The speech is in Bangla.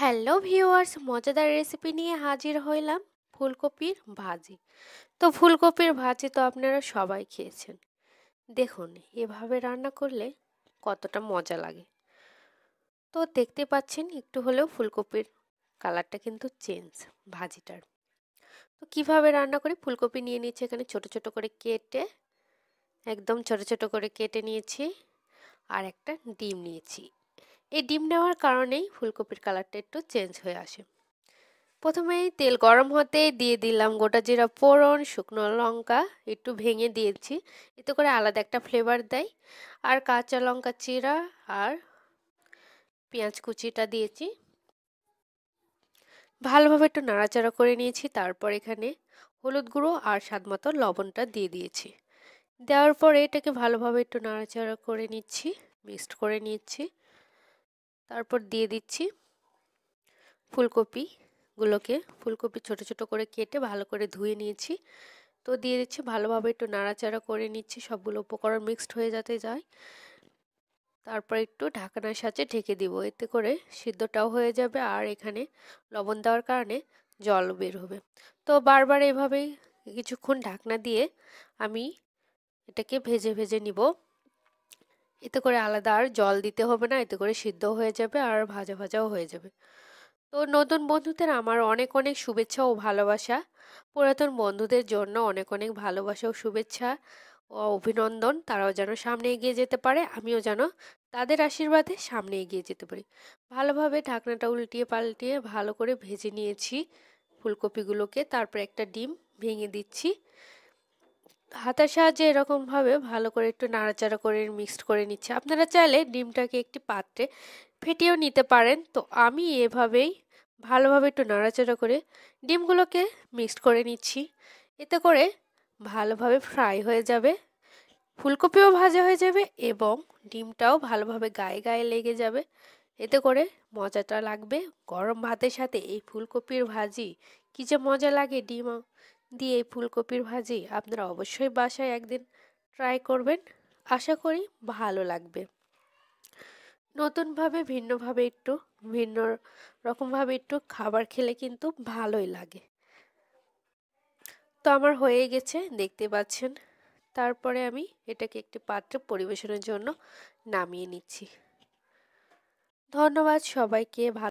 হ্যালো ভিউয়ার্স, মজাদার রেসিপি নিয়ে হাজির হইলাম। ফুলকপির ভাজি। তো ফুলকপির ভাজি তো আপনারা সবাই খেয়েছেন। দেখুন এভাবে রান্না করলে কতটা মজা লাগে। তো দেখতে পাচ্ছেন একটু হলেও ফুলকপির কালারটা কিন্তু চেঞ্জ ভাজিটার। তো কিভাবে রান্না করি, ফুলকপি নিয়ে নিচ্ছি এখানে ছোট ছোট করে কেটে, একদম ছোট ছোট করে কেটে নিয়েছি। আর একটা ডিম নিয়েছি। এই ডিম নেওয়ার কারণেই ফুলকপির কালারটা একটু চেঞ্জ হয়ে আসে। প্রথমেই তেল গরম হতে দিয়ে দিলাম গোটা জিরা ফোড়ন, শুকনো লঙ্কা একটু ভেঙে দিয়েছি, এতে করে আলাদা একটা ফ্লেভার দেয়। আর কাঁচা লঙ্কা চিরা আর পেঁয়াজ কুচিটা দিয়েছি, ভালোভাবে একটু নাড়াচাড়া করে নিয়েছি। তারপর এখানে হলুদ গুঁড়ো আর স্বাদ মতো লবণটা দিয়ে দিয়েছি। দেওয়ার পরে এটাকে ভালোভাবে একটু নাড়াচাড়া করে নিচ্ছি, মিক্সড করে নিচ্ছি। তারপর দিয়ে দিচ্ছি ফুলকপি ছোট ছোট করে কেটে ভালো করে ধুয়ে নিয়েছি। তো দিয়ে দিচ্ছি, ভালোভাবে একটু নাড়াচাড়া করে নিচ্ছি, সবগুলো উপকরণ মিক্সড হয়ে যাতে যায়। তারপর একটু ঢাকনার সাথে ঢেকে দিব, এতে করে সিদ্ধটাও হয়ে যাবে আর এখানে লবণ দেওয়ার কারণে জল বের হবে। তো বারবার এভাবেই কিছুক্ষণ ঢাকনা দিয়ে আমি এটাকে ভেজে ভেজে নিব। এতে করে আলাদা আর জল দিতে হবে না, এতে করে সিদ্ধ হয়ে যাবে আর ভাজা ভাজাও হয়ে যাবে। তো নতুন বন্ধুদের আমার অনেক অনেক শুভেচ্ছা ও ভালোবাসা। পুরাতন বন্ধুদের জন্য অনেক অনেক ভালোবাসা ও শুভেচ্ছা ও অভিনন্দন। তারাও যেন সামনে এগিয়ে যেতে পারে, আমিও যেন তাদের আশীর্বাদে সামনে এগিয়ে যেতে পারি। ভালোভাবে ঢাকনাটা উল্টিয়ে পাল্টিয়ে ভালো করে ভেজে নিয়েছি ফুলকপিগুলোকে। তারপর একটা ডিম ভেঙে দিচ্ছি হাতের সাহায্যে, এরকমভাবে ভালো করে একটু নাড়াচাড়া করে মিক্সড করে নিচ্ছি। আপনারা চাইলে ডিমটাকে একটি পাত্রে ফেটিয়েও নিতে পারেন। তো আমি এভাবেই ভালোভাবে একটু নাড়াচাড়া করে ডিমগুলোকে মিক্সড করে নিচ্ছি। এতে করে ভালোভাবে ফ্রাই হয়ে যাবে, ফুলকপিও ভাজা হয়ে যাবে এবং ডিমটাও ভালোভাবে গায়ে গায়ে লেগে যাবে। এতে করে মজাটা লাগবে। গরম ভাতের সাথে এই ফুলকপির ভাজি কী যে মজা লাগে! ডিম দিয়ে এই ফুলকপির ভাজি আপনারা অবশ্যই বাসায় একদিন ট্রাই করবেন, আশা করি ভালো লাগবে। নতুনভাবে ভিন্ন রকমভাবে একটু খাবার খেলে কিন্তু ভালোই লাগে। তো আমার হয়ে গেছে দেখতে পাচ্ছেন। তারপরে আমি এটাকে একটি পাত্রে পরিবেশনের জন্য নামিয়ে নিচ্ছি। ধন্যবাদ সবাইকে।